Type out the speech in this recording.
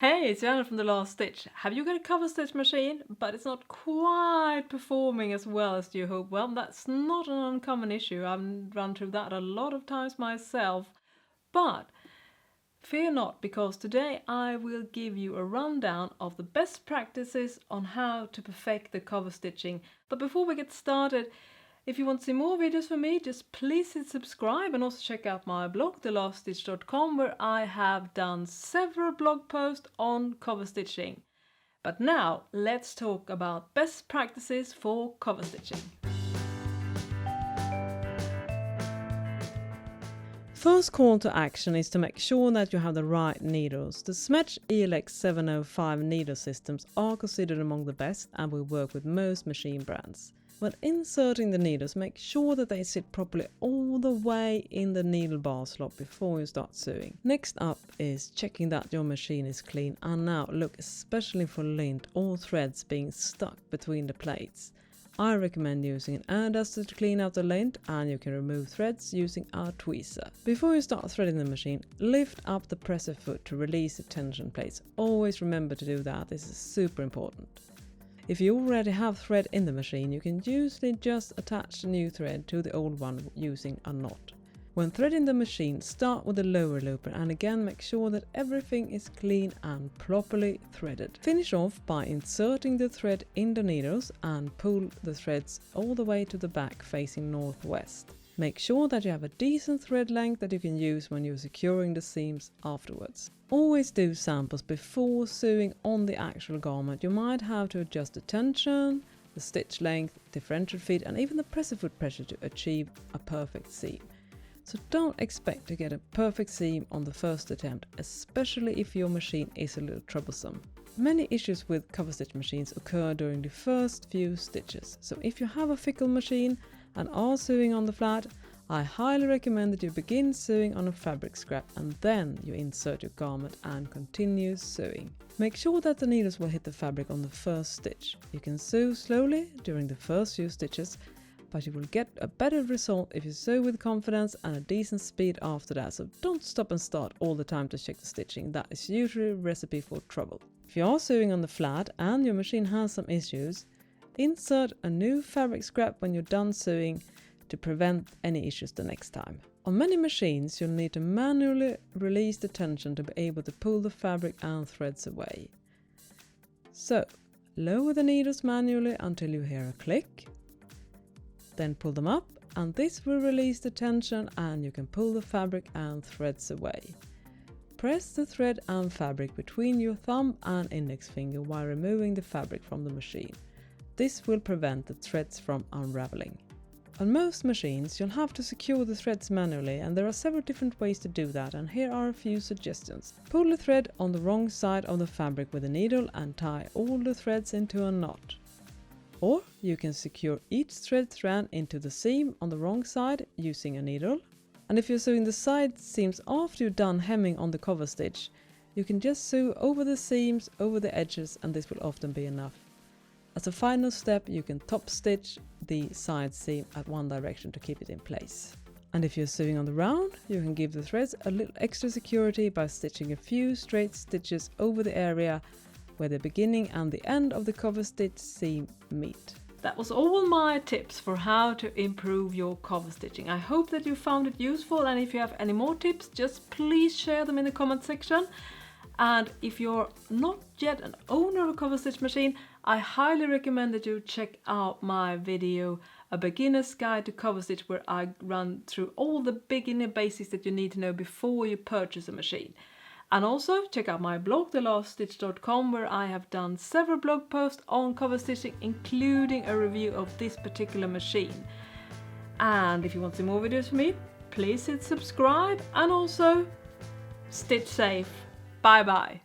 Hey, it's Joanna from The Last Stitch. Have you got a cover stitch machine, but it's not quite performing as well as you hope? Well, that's not an uncommon issue. I've run through that a lot of times myself. But fear not, because today I will give you a rundown of the best practices on how to perfect the cover stitching. But before we get started, if you want to see more videos from me, just please hit subscribe and also check out my blog, thelaststitch.com, where I have done several blog posts on cover stitching. But now let's talk about best practices for cover stitching. First call to action is to make sure that you have the right needles. The Smetch ELX 705 needle systems are considered among the best and will work with most machine brands. When inserting the needles, make sure that they sit properly all the way in the needle bar slot before you start sewing. Next up is checking that your machine is clean, and now look especially for lint or threads being stuck between the plates. I recommend using an air duster to clean out the lint, and you can remove threads using a tweezer. Before you start threading the machine, lift up the presser foot to release the tension plates. Always remember to do that, this is super important. If you already have thread in the machine, you can usually just attach the new thread to the old one using a knot. When threading the machine, start with the lower looper and again make sure that everything is clean and properly threaded. Finish off by inserting the thread in the needles and pull the threads all the way to the back facing northwest. Make sure that you have a decent thread length that you can use when you're securing the seams afterwards. Always do samples before sewing on the actual garment. You might have to adjust the tension, the stitch length, differential feet and even the presser foot pressure to achieve a perfect seam. So don't expect to get a perfect seam on the first attempt, especially if your machine is a little troublesome. Many issues with cover stitch machines occur during the first few stitches. So if you have a fickle machine and are sewing on the flat, I highly recommend that you begin sewing on a fabric scrap and then you insert your garment and continue sewing. Make sure that the needles will hit the fabric on the first stitch. You can sew slowly during the first few stitches, but you will get a better result if you sew with confidence and a decent speed after that. So don't stop and start all the time to check the stitching. That is usually a recipe for trouble. If you are sewing on the flat and your machine has some issues, insert a new fabric scrap when you're done sewing to prevent any issues the next time. On many machines, you'll need to manually release the tension to be able to pull the fabric and threads away. So, lower the needles manually until you hear a click, then pull them up, and this will release the tension and you can pull the fabric and threads away. Press the thread and fabric between your thumb and index finger while removing the fabric from the machine. This will prevent the threads from unraveling. On most machines, you'll have to secure the threads manually, and there are several different ways to do that, and here are a few suggestions. Pull the thread on the wrong side of the fabric with a needle and tie all the threads into a knot. Or you can secure each thread strand into the seam on the wrong side using a needle. And if you're sewing the side seams after you're done hemming on the cover stitch, you can just sew over the seams, over the edges, and this will often be enough. As a final step, you can top stitch the side seam at one direction to keep it in place. And if you're sewing on the round, you can give the threads a little extra security by stitching a few straight stitches over the area where the beginning and the end of the cover stitch seam meet. That was all my tips for how to improve your cover stitching. I hope that you found it useful, and if you have any more tips, just please share them in the comment section. And if you're not yet an owner of a cover stitch machine, I highly recommend that you check out my video, A Beginner's Guide to Cover Stitch, where I run through all the beginner basics that you need to know before you purchase a machine. And also check out my blog, thelaststitch.com, where I have done several blog posts on cover stitching, including a review of this particular machine. And if you want to see more videos from me, please hit subscribe and also stitch safe. Bye bye.